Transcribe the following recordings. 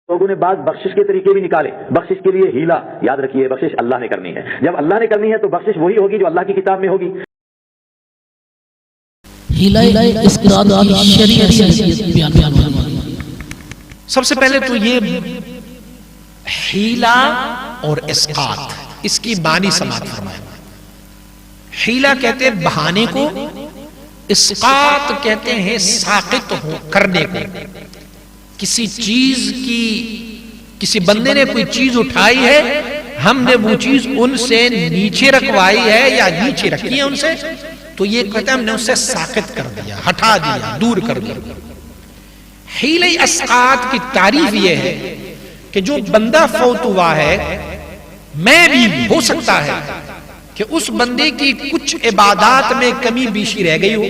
لوگوں نے بعض بخشش کے طریقے بھی نکالے. بخشش کے لیے ہیلا. یاد رکھیے بخشش اللہ نے کرنی ہے. جب اللہ نے کرنی ہے تو بخشش وہی ہوگی جو اللہ کی کتاب میں ہوگی. سب سے پہلے تو یہ ہیلا اور اسقاط، اس کی معنی سماعت فرمائیں. ہیلا کہتے ہیں بہانے کو، اسقاط کہتے ہیں ساقط ہو کرنے کو. کسی چیز کی، کسی بندے نے کوئی چیز اٹھائی ہے، ہم نے وہ چیز ان سے نیچے رکھوائی ہے یا نیچے رکھی ہے ان سے، تو یہ کہتے ہیں ہم نے اسے ساقط کر دیا، ہٹا دیا، دور کر دیا. حیلہ اسقاط کی تعریف یہ ہے کہ جو بندہ فوت ہوا ہے، میں بھی ہو سکتا ہے کہ اس بندے کی کچھ عبادات میں کمی بیشی رہ گئی ہو،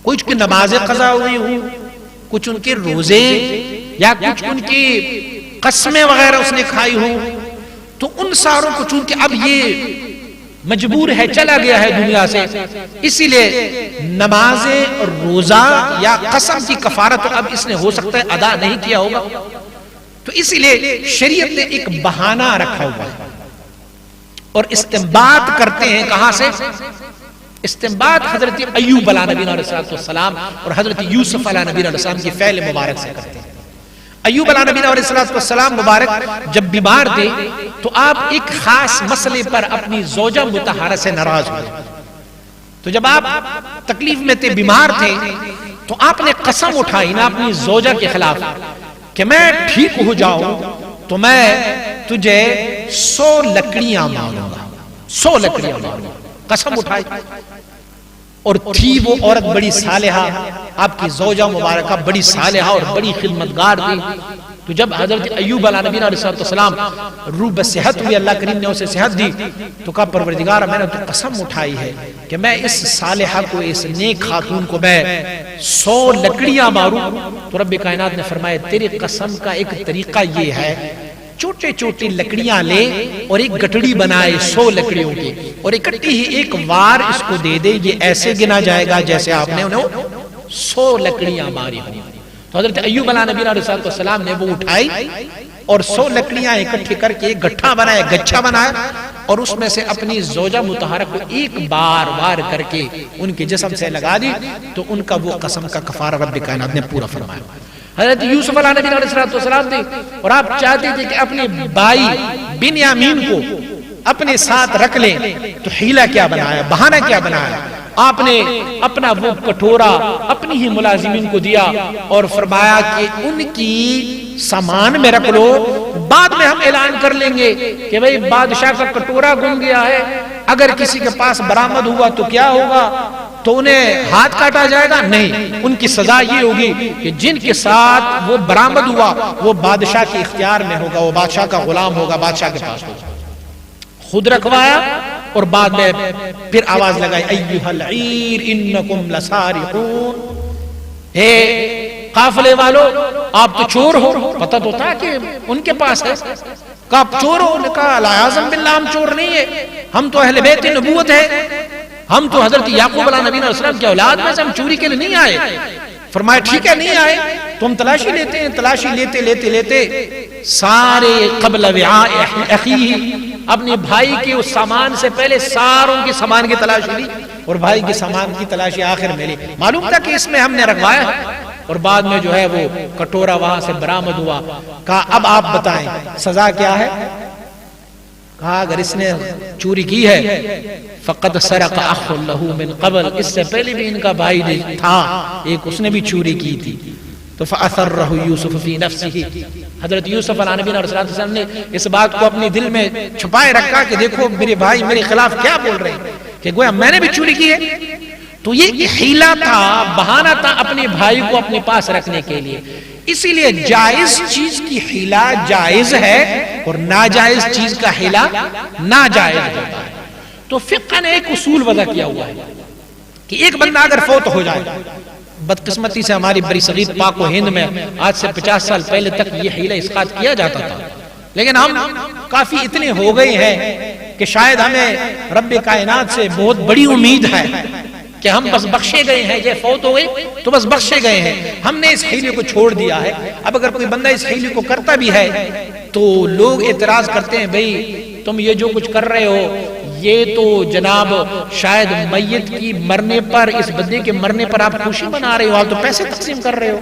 کچھ کی نمازیں قضا ہوئی ہو، کچھ ان کے روزے یا کچھ ان کی قسمیں وغیرہ اس نے کھائی ہو، تو ان ساروں کو چونکہ اب یہ مجبور ہے، چلا گیا ہے دنیا سے، اسی لیے نمازیں اور روزہ یا قسم کی کفارت اب اس نے ہو سکتا ہے ادا نہیں کیا ہوگا، تو اسی لیے شریعت نے ایک بہانہ رکھا ہوا ہے. اور استنباط کرتے ہیں کہاں سے؟ استنباط حضرت ایوب علیہ نبی علیہ السلام اور حضرت یوسف علیہ نبی علیہ السلام کی فعل مبارک سے کرتے ہیں. ایوب علیہ نبی علیہ السلام مبارک جب بیمار تھے تو آپ ایک خاص مسئلے پر اپنی زوجہ مطہرہ سے ناراض ہوئے. تو جب آپ تکلیف میں تھے، بیمار تھے، تو آپ نے قسم اٹھائی نا اپنی زوجہ کے خلاف کہ میں ٹھیک ہو جاؤں تو میں تجھے 100 لکڑیاں ماروں گا، 100 لکڑیاں ماروں گا. قسم اٹھائی. اور تھی وہ عورت بڑی صالحہ، آپ کی زوجہ مبارکہ بڑی صالحہ اور بڑی خدمتگار تھی. تو جب حضرت ایوب علیہ نبی علیہ السلام روح بصحت ہوئی، اللہ کریم نے اسے صحت دی، تو کہا پروردگار میں نے تو قسم اٹھائی ہے کہ میں اس صالحہ کو، اس نیک خاتون کو میں 100 لکڑیاں ماروں. تو رب کائنات نے فرمایا تیری قسم کا ایک طریقہ یہ ہے، چھوٹے چھوٹی لکڑیاں لے اور ایک گٹڑی بنائے 100 لکڑیوں کی، اور اکٹھی ہی ایک وار اس کو دے دے، یہ ایسے گنا جائے گا جیسے آپ نے انہیں 100 لکڑیاں ماری ہوں. تو حضرت ایوب علیہ نبی علیہ السلام نے وہ اٹھائی اور 100 لکڑیاں اکٹھی کر کے ایک گٹھا بنایا، گچھا بنایا، اور اس میں سے اپنی زوجہ مطہرہ کو ایک بار وار کر کے ان کے جسم سے لگا دی. تو ان کا وہ قسم کا کفارہ رب کائنات نے پورا فرمایا. حضرت یوسف علیہ نبی علیہ السلام تھے اور آپ چاہتے تھے کہ اپنے بھائی بنیامین کو اپنے ساتھ رکھ لیں، تو حیلہ کیا بنایا، بہانہ کیا بنایا؟ آپ نے اپنا وہ کٹورا اپنی ہی ملازمین کو دیا اور فرمایا کہ ان کی سامان میں رکھ لو، بعد میں ہم اعلان کر لیں گے کہ بھئی بادشاہ کا کٹورا گم گیا ہے، اگر کسی کے پاس برآمد ہوا تو کیا ہوگا؟ تو انہیں ہاتھ کاٹا جائے گا؟ نہیں، ان کی سزا یہ ہوگی کہ جن کے ساتھ وہ برآمد ہوا وہ بادشاہ کے اختیار میں ہوگا، وہ بادشاہ کا غلام ہوگا، بادشاہ کے پاس ہوگا. خود رکھوایا اور بعد میں پھر آواز لگائی ایھا العیر انکم لسارقون، اے قافلے والو آپ تو چور ہو. پتہ تو تھا کہ ان کے پاس ہے، کہا آپ چور ہو؟ نے کہا اعوذ باللہ ہم چور نہیں ہے، ہم تو اہل بیت نبوت ہے، ہم تو حضرت یعقوب علیہ نبی علیہ السلام کی اولاد میں سے، ہم چوری کے لیے نہیں آئے. فرمایا ٹھیک ہے نہیں آئے تو ہم تلاشی لیتے ہیں. تلاشی لیتے لیتے لیتے سارے قبل وعاء اخیہ، اپنے بھائی کے اس سامان سے پہلے ساروں کے سامان کی تلاشی لی اور بھائی کے سامان کی تلاشی آخر میں لی. معلوم تھا کہ اس میں ہم نے رکھوایا ہے، اور بعد میں جو ہے وہ کٹورا وہاں سے برآمد ہوا. کہا اب آپ بتائیں سزا کیا ہے؟ کہا اگر اس نے چوری کی ہے فقد سرق اخ له من قبل، اس سے پہلے بھی ان کا بھائی تھا ایک، اس نے بھی چوری کی تھی. تو فاثرہ یوسف فی نفسہ، حضرت یوسف علیہ نبی علیہ السلام نے اس بات کو اپنے دل میں چھپائے رکھا کہ دیکھو میرے بھائی میرے خلاف کیا بول رہے ہیں کہ گویا میں نے بھی چوری کی ہے. تو یہ حیلہ تھا، بہانہ تھا اپنے بھائی کو اپنے پاس رکھنے کے لیے. اسی لیے جائز چیز کی حیلہ جائز ہے اور ناجائز چیز کا حیلہ ناجائز ہوتا ہے. تو فقہ نے ایک اصول وضع کیا ہوا ہے کہ ایک بندہ اگر فوت ہو جائے، بدقسمتی سے ہماری بری صغیر پاک و ہند میں آج سے 50 سال پہلے تک یہ حیلہ اسقاط کیا جاتا تھا، لیکن ہم کافی اتنے ہو گئے ہیں کہ شاید ہمیں رب کائنات سے بہت بڑی امید ہے کہ کہ ہم بس بخشے گئے ہیں، یہ فوت ہو گئی تو بس بخشے گئے ہیں، ہم نے اس حیلے کو چھوڑ دیا ہے۔ اب اگر کوئی بندہ اس حیلے کو کرتا بھی ہے تو لوگ اعتراض کرتے ہیں، بھئی تم یہ جو کچھ کر رہے ہو یہ تو جناب شاید میت کی مرنے پر، اس بندے کے مرنے پر آپ خوشی منا رہے ہو، آپ تو پیسے تقسیم کر رہے ہو،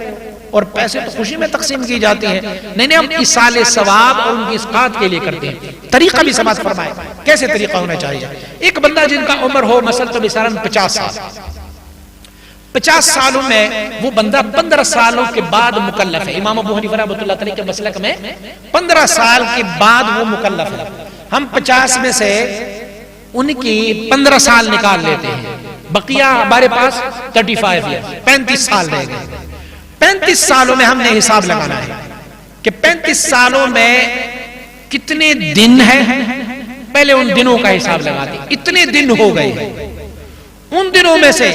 اور پیسے تو خوشی میں تقسیم کی جاتی ہیں۔ نہیں ہم ایصال ثواب اور ان کی اسقاط کے لیے کرتے ہیں۔ طریقہ بھی سماعت فرمائے کیسے طریقہ ہونا چاہیے۔ ایک بندہ جن کا عمر ہو مثلاً 50 سال، 50 سالوں میں وہ بندہ 15 سالوں کے بعد مکلف ہے۔ امام ابو حنیفہ رحمۃ اللہ تعالی کے مسلک میں 15 سال کے بعد وہ مکلف ہے۔ ہم 50 میں سے ان کی 15 سال نکال لیتے ہیں، بقیہ ہمارے پاس 35 ایئر 35 سال رہ گئے۔ 35 سالوں میں ہم نے حساب لگانا ہے کہ 35 سالوں میں کتنے دن ہیں، پہلے ان دنوں کا حساب لگاتے ہیں، اتنے دن ہو گئے ہیں، ان دنوں میں سے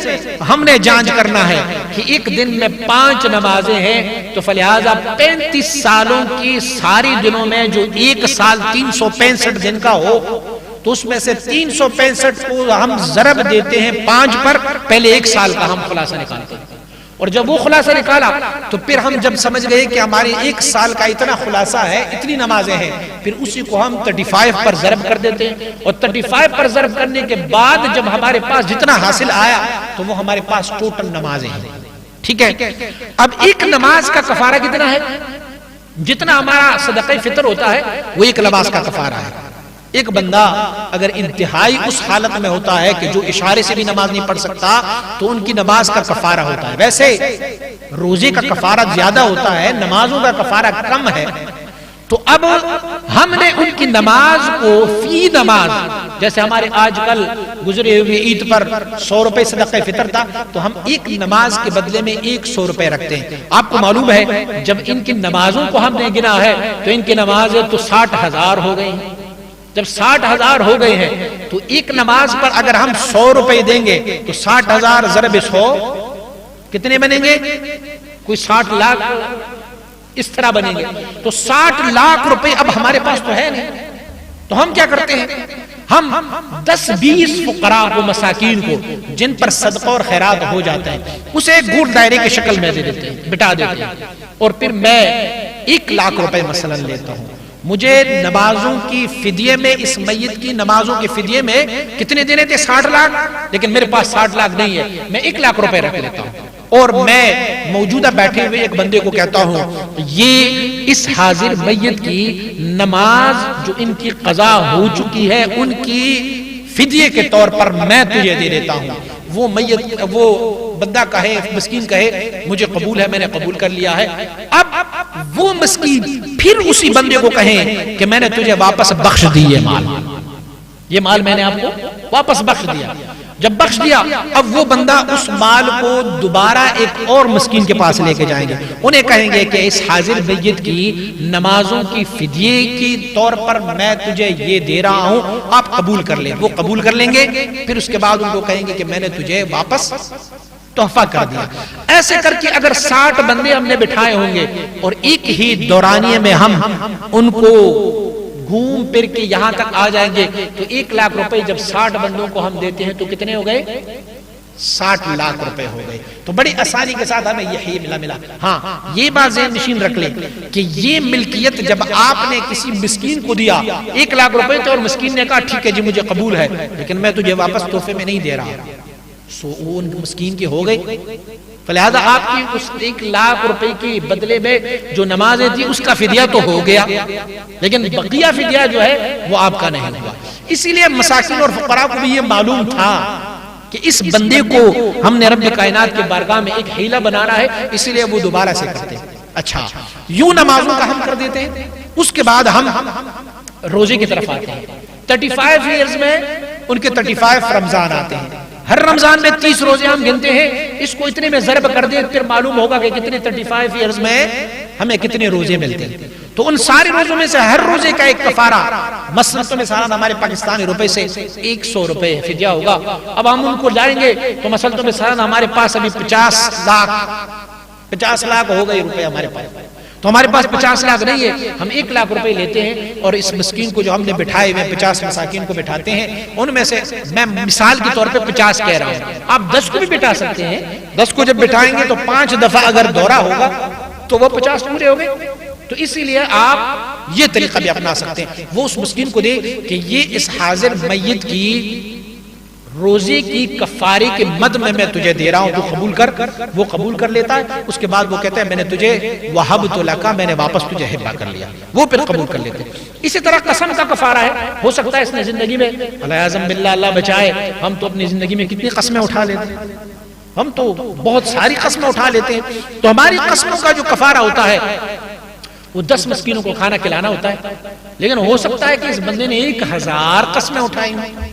ہم نے جانچ کرنا ہے کہ ایک دن میں 5 نمازیں ہیں، تو فلہذا 35 سالوں کی ساری دنوں میں جو ایک سال 365 دن کا ہو تو اس میں سے 365 کو ہم ضرب دیتے ہیں 5 پر، پہلے ایک سال کا ہم خلاصہ نکالتے ہیں، اور جب وہ خلاصہ نکالا تو پھر ہم جب سمجھ گئے کہ ہمارے ایک سال کا اتنا خلاصہ ہے، اتنی نمازیں ہیں، پھر اسی کو ہم 35 پر ضرب کر دیتے ہیں، اور 35 پر ضرب کرنے کے بعد جب ہمارے پاس جتنا حاصل آیا تو وہ ہمارے پاس ٹوٹل نمازیں ہیں۔ ٹھیک ہے، اب ایک نماز کا کفارہ کتنا ہے؟ جتنا ہمارا صدقہ فطر ہوتا ہے وہ ایک نماز کا کفارہ ہے۔ ایک بندہ اگر انتہائی اس حالت میں ہوتا ہے کہ جو اشارے سے بھی نماز نہیں پڑھ سکتا تو ان کی نماز کا کفارہ ہوتا ہے۔ ویسے روزے کا کفارہ زیادہ ہوتا ہے، نمازوں کا کفارہ کم ہے، تو اب ہم نے ان کی نماز کو فی نماز، جیسے ہمارے آج کل گزرے ہوئے عید پر 100 روپے صدقہ فطر تھا، تو ہم ایک نماز کے بدلے میں 100 روپے رکھتے ہیں۔ آپ کو معلوم ہے جب ان کی نمازوں کو ہم نے گنا ہے تو ان کی نمازیں تو 60,000 ہو گئی ہیں۔ جب 60,000 ہو گئے ہیں تو ایک نماز پر اگر ہم 100 روپے دیں گے تو 60,000 ضرب 100 کتنے بنیں گے؟ کوئی 60 لاکھ اس طرح بنیں گے۔ تو 60 لاکھ روپے اب ہمارے پاس تو ہے نہیں، تو ہم کیا کرتے ہیں؟ ہم 10-20 فقراء کو، مساکین کو، جن پر صدقہ اور خیرات ہو جاتا ہے، اسے ایک گوٹ دائرے کی شکل میں دے دیتے ہیں، بٹا دیتے ہیں، اور پھر میں 1 لاکھ روپے مثلا لیتا ہوں۔ مجھے نمازوں کی فدیے میں، اس میت کی نمازوں کی فدیے میں کتنے دینے تھے؟ 60 لاکھ، لیکن میرے پاس 60 لاکھ نہیں ہے، میں 1 لاکھ روپے رکھ لیتا ہوں، اور میں موجودہ بیٹھے ہوئے ایک بندے کو کہتا ہوں یہ اس حاضر میت کی نماز جو ان کی قضا ہو چکی ہے ان کی فدیے کے طور پر میں تجھے دے دیتا ہوں۔ وہ میت، وہ بندہ کہے، مسکین کہے مجھے قبول ہے، میں نے قبول کر لیا ہے۔ اب وہ مسکین پھر اسی بندے کو کہیں کہ میں نے تجھے واپس بخش دی یہ مال میں نے آپ کو واپس بخش دیا۔ جب بخش دیا اب وہ بندہ اس مال کو دوبارہ ایک اور مسکین کے پاس لے کے جائیں گے، انہیں کہیں گے کہ اس حاضر میت کی نمازوں کی فدیے کی طور پر میں تجھے یہ دے رہا ہوں، آپ قبول کر لیں۔ وہ قبول کر لیں گے، پھر اس کے بعد ان کو کہیں گے کہ میں نے تجھے واپس تحفہ کر دیا۔ ایسے کر کے اگر 60 بندے ہم نے بٹھائے ہوں گے اور ایک ہی دورانیے میں ہم ان کو گھوم پھر کے یہاں تک آ جائیں گے تو 1 لاکھ روپے جب 60 بندوں کو ہم دیتے ہیں تو کتنے ہو گئے؟ 60 لاکھ روپے ہو گئے۔ تو بڑی آسانی کے ساتھ ہمیں یہی ملا۔ ہاں، یہ بات ذہن نشین رکھ لیں کہ یہ ملکیت جب آپ نے کسی مسکین کو دیا 1 لاکھ روپے تھے اور مسکین نے کہا ٹھیک ہے جی مجھے قبول ہے، لیکن میں تجھے واپس تحفے میں نہیں دے رہا، وہ مسکین کی ہو گئی۔ فلہذا آپ کی اس 1 لاکھ روپے کی بدلے میں جو نمازیں تھی اس کا فدیہ تو ہو گیا، لیکن بقیہ فدیہ جو ہے وہ آپ کا نہیں ہوا۔ اسی لیے مساکین اور فقراء کو بھی یہ معلوم تھا کہ اس بندے کو ہم نے رب کائنات کے بارگاہ میں ایک حیلہ بنانا ہے، اسی لیے وہ دوبارہ سے کرتے ہیں۔ اچھا، یوں نمازوں کا ہم کر دیتے ہیں۔ اس کے بعد ہم روزے کی طرف آتے ہیں۔ 35 ایئرز میں ان کے 35 رمضان آتے ہیں۔ ہر رمضان میں 30 روزے ہم گنتے ہیں، اس کو اتنے میں ضرب کر دیں پھر معلوم ہوگا کہ کتنے 35 ایئرز میں ہمیں کتنے روزے ملتے ہیں۔ تو ان سارے روزوں میں سے ہر روزے کا ایک کفارہ، مثلا تو مثلا ہمارے پاکستانی روپے سے 100 روپے فدیہ ہوگا۔ اب ہم ان کو لائیں گے تو مثلا تو مثلا ہمارے پاس ابھی 50 لاکھ ہو گئے روپے ہمارے پاس، تو ہمارے پاس 50 لاکھ نہیں ہے، ہم 1 لاکھ روپے لیتے ہیں اور اس مسکین کو جو ہم نے بٹھائے ہوئے 50 مساکین کو بٹھاتے ہیں، ان میں سے میں مثال کے طور پہ 50 کہہ رہا ہوں، آپ 10 کو بھی بٹھا سکتے ہیں۔ 10 کو جب بٹھائیں گے تو 5 دفعہ اگر دورہ ہوگا تو وہ 50 پورے ہو گئے۔ تو اسی لیے آپ یہ طریقہ بھی اپنا سکتے ہیں، وہ اس مسکین کو دے کہ یہ اس حاضر میت کی روزے کی کفارے کے مد میں تجھے دے رہا ہوں، تو قبول کر۔ وہ قبول کر لیتا ہے، اس کے بعد وہ کہتا ہے میں نے تجھے وہبت لکا، میں نے واپس تجھے ہبہ کر لیا، وہ پھر قبول کر لیتے ہیں۔ اسی طرح قسم کا کفارہ ہے، ہو سکتا ہے اس نے زندگی میں الیاذم باللہ، اللہ بچائے، ہم تو اپنی زندگی میں کتنی قسمیں اٹھا لیتے ہیں، ہم تو بہت ساری قسمیں اٹھا لیتے ہیں، تو ہماری قسموں کا جو کفارہ ہوتا ہے وہ 10 مسکینوں کو کھانا کھلانا ہوتا ہے، لیکن ہو سکتا ہے کہ اس بندے نے 1000 قسمیں اٹھائی ہیں،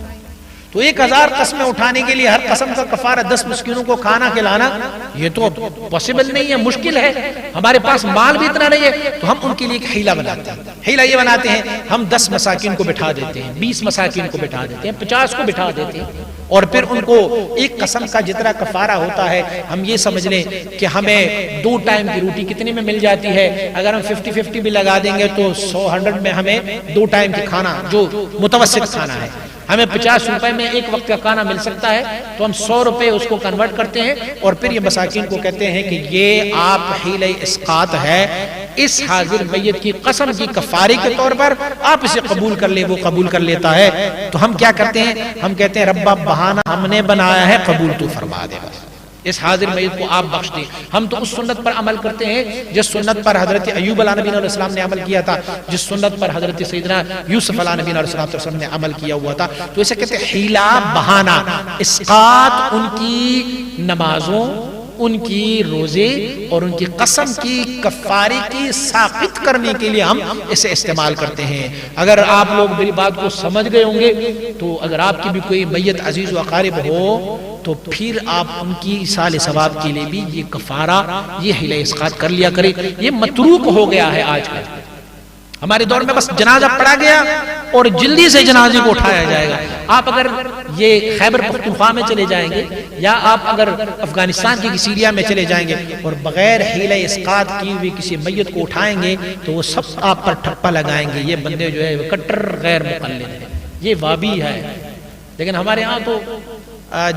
تو 1000 قسمیں اٹھانے کے لیے ہر قسم کا کفارہ 10 مسکینوں کو کھانا کھلانا یہ تو پاسبل نہیں ہے، مشکل ہے، ہمارے پاس مال بھی اتنا نہیں ہے، تو ہم ان کے لیے ایک حیلہ بناتے ہیں۔ حیلہ یہ بناتے ہیں ہم 10 مساکین کو بٹھا دیتے ہیں، 20 مساکین کو بٹھا دیتے ہیں، 50 کو بٹھا دیتے ہیں، اور پھر ان کو ایک قسم کا جتنا کفارہ ہوتا ہے ہم یہ سمجھ لیں کہ ہمیں 2 ٹائم کی روٹی کتنے میں مل جاتی ہے، اگر ہم 50-50 بھی لگا دیں گے تو 100 میں ہمیں 2 ٹائم کی کھانا جو متوسط کھانا ہے، ہمیں 50 روپے میں 1 وقت کا کھانا مل سکتا ہے، تو ہم 100 روپے اس کو کنورٹ کرتے ہیں، اور پھر یہ مساکین کو کہتے ہیں کہ یہ آپ حیلہ اسقاط ہے، اس حاضر میت کی قسم کی کفارے کے طور پر آپ اسے قبول کر لیں، وہ قبول کر لیتا ہے، تو ہم کیا کرتے ہیں، ہم کہتے ہیں رب بہانہ ہم نے بنایا ہے، قبول تو فرما دے، اس حاضر میت کو آپ بخش دیں۔ ہم تو اس سنت پر عمل کرتے ہیں جس سنت پر حضرت ایوب علیہ نبی علیہ السلام نے عمل کیا تھا، جس سنت پر حضرت سیدنا یوسف علیہ نبی علیہ السلام نے عمل کیا ہوا تھا، تو اسے کہتے ہیں حیلہ بہانہ۔ اسقاط ان کی نمازوں، ان کی روزے اور ان کی قسم کی کفارے کی ساقط کرنے کے لیے ہم اسے استعمال کرتے ہیں۔ اگر آپ لوگ میری بات کو سمجھ گئے ہوں گے تو اگر آپ کی بھی کوئی میت عزیز و اقارب ہو تو پھر آپ ان کی ایصال ثواب کے لیے بھی یہ کفارہ، یہ حیلہ اسقاط کر لیا کریں۔ یہ متروک ہو گیا ہے آج کل ہمارے دور میں، بس جنازہ پڑا گیا اور جلدی سے جنازے کو اٹھایا جائے گا۔ آپ اگر یہ خیبر پختونخوا میں چلے جائیں گے یا آپ اگر افغانستان کی سیریا میں چلے جائیں گے اور بغیر حیلہ اسقاط کی ہوئی کسی میت کو اٹھائیں گے تو وہ سب آپ پر ٹھپا لگائیں گے، یہ بندے جو ہے وہ کٹر غیر مقلد ہے، یہ وابی ہے۔ لیکن ہمارے ہاں تو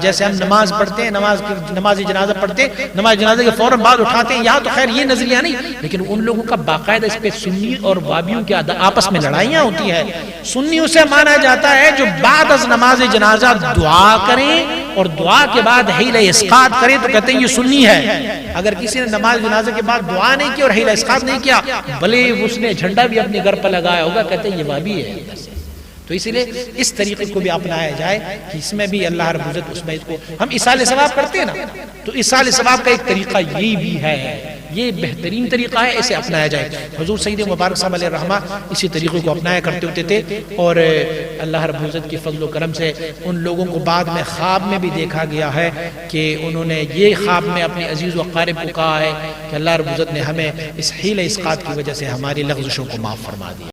جیسے ہم نماز پڑھتے ہیں، نماز جنازہ پڑھتے ہیں، نماز جنازے کے فوراً بعد اٹھاتے ہیں، یہاں تو خیر یہ نظریہ نہیں، لیکن ان لوگوں کا باقاعدہ اس پہ سنی اور وابیوں کے آپس میں لڑائیاں ہوتی ہیں۔ سنیوں سے مانا جاتا ہے جو بعد از نماز جنازہ دعا کریں اور دعا کے بعد حیلہ اسقاط کریں تو کہتے ہیں یہ سنی ہے۔ اگر کسی نے نماز جنازہ کے بعد دعا نہیں کی اور حیلہ اسقاط نہیں کیا، بھلے اس نے جھنڈا بھی اپنے گھر پر لگایا ہوگا، کہتے ہیں یہ وابی ہے۔ تو اسی لیے اس طریقے کو بھی اپنایا جائے کہ اس میں بھی اللہ رب العزت اس میت کو ہم ایصال ثواب کرتے ہیں نا، تو ایصال ثواب کا ایک طریقہ یہ بھی ہے، یہ بہترین طریقہ ہے، اسے اپنایا جائے۔ حضور سید مبارک صاحب علیہ الرحمہ اسی طریقے کو اپنایا کرتے ہوتے تھے، اور اللہ رب العزت کی فضل و کرم سے ان لوگوں کو بعد میں خواب میں بھی دیکھا گیا ہے کہ انہوں نے یہ خواب میں اپنے عزیز و اقارب کو کہا ہے کہ اللہ رب العزت نے ہمیں اس حیلہ اسقاط کی وجہ سے ہماری لغزشوں کو معاف فرما دیا۔